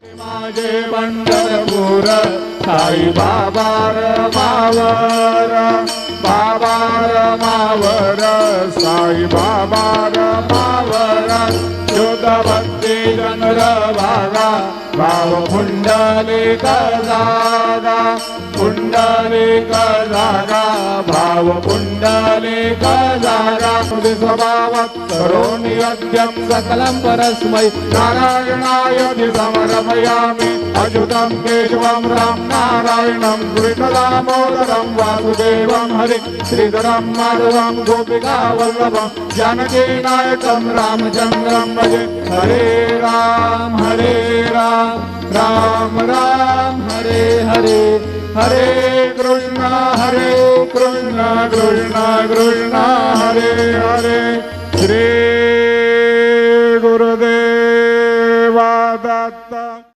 माझे पंढरपूर साई बाबा रमावर, बाबा रमावर, साई बाबा रमावर, शुद्ध भक्ती चंद्र भागा, भाव पुंडलिक जागा, पुंडलिक जागा, भाव पुंडलिक जागा, स्वभावात करोमि यज्ञं सकलं परस्मै नारायणाय समर्पयामि। अच्युतं केशवं राम नारायणं कृष्णदामोदरं वासुदेवं हरे श्रीधरं माधवं गोपिका वल्लभं जानकी नायकं रामचन्द्रं भजे। हरे राम राम राम हरे हरे, हरे कृष्ण कृष्ण कृष्ण हरे हरे। श्री गुरुदेव दत्त।